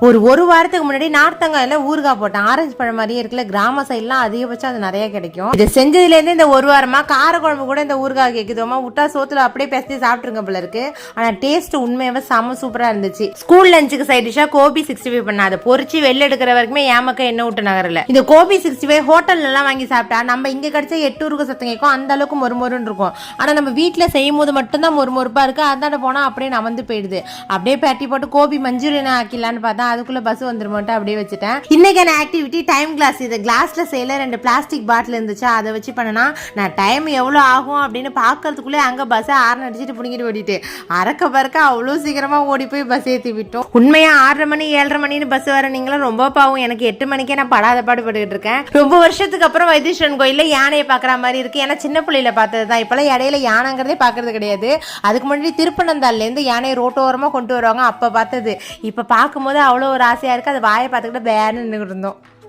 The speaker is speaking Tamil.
ஒரு வாரத்துக்கு முன்னாடி நார்த்தங்காயில ஊறுகாய் போட்டேன். ஆரஞ்சு பழம் மாதிரியே இருக்குல்ல, கிராம சைட்லாம் அதிகபட்சம் அது நிறைய கிடைக்கும். இது செஞ்சதுல இருந்து இந்த ஒரு வாரமா கார குழம்பு கூட இந்த ஊறுகாய் கேக்குதோமா, விட்டா சோத்துல அப்படியே பேசி சாப்பிட்டுருங்க போல இருக்கு. ஆனா டேஸ்ட் உண்மையாவே செம சூப்பரா இருந்துச்சு. ஸ்கூல் லஞ்சுக்கு சைட் டிஷ்ஷா கோபி 65 பண்ண, அதை பொரிச்சு வெளில எடுக்கிற வரைக்குமே ஏமக்க என்ன விட்டு நகரல. இந்த கோபி 65 ஹோட்டல்ல எல்லாம் வாங்கி சாப்பிட்டா நம்ம இங்க கிடைச்ச 8 ஊருக்கு சத்தம் கேட்கும், அந்த அளவுக்கு மொறுமொருன்னு இருக்கும். ஆனா நம்ம வீட்டுல செய்யும் போது மட்டும்தான் மொறுமொறுப்பா இருக்கு. அந்தாண்ட போனா அப்படியே நவந்து போயிடுது. அப்படியே பேட்டி போட்டு கோபி மஞ்சூரியன் ஆக்கிலான்னு பார்த்தா அதுக்குள்ள பஸ் வந்துருமோட்டு அப்படியே வச்சுட்டேன். இன்னைக்கான ஆக்டிவிட்டி டைம் கிளாஸ். இது கிளாஸ்ல செய்யல 2 பிளாஸ்டிக் பாட்டில் இருந்துச்சு, அதை வச்சு பண்ணனா நான் டைம் எவ்வளோ ஆகும் அப்படின்னு பாக்குறதுக்குள்ளே அங்க பஸ் ஆரன் அடிச்சுட்டு பிடிங்கிட்டு ஓடிட்டு அறக்க பறக்க அவ்வளோ சீக்கிரமா ஓடி போய் பஸ் ஏற்றி விட்டோம். உண்மையா 6:30 மணி 7:30 மணின்னு பஸ் வர நீங்களும் ரொம்ப பாவம். எனக்கு 8 மணிக்கே நான் படாத பாடுபட்டுக்கிட்டு இருக்கேன். ரொம்ப வருஷத்துக்கு அப்புறம் வைத்தீஸ்வரன் கோயில்ல யானையை பாக்குற மாதிரி இருக்கு. ஏன்னா சின்ன பிள்ளையில பார்த்ததுதான், இப்பெல்லாம் இடையில யானைங்கிறதே பாக்குறது கிடையாது. அதுக்கு முன்னாடி திருப்பனந்தாள்ல இருந்து யானையை ரோட்டோரமா கொண்டு வருவாங்க, அப்ப பார்த்தது. இப்ப பார்க்கும்போது அவ்வளோ ஒரு ஆசையா இருக்கு. அது வாயை பார்த்துக்கிட்டு பேன்னு நின்றுட்டு இருந்தோம்.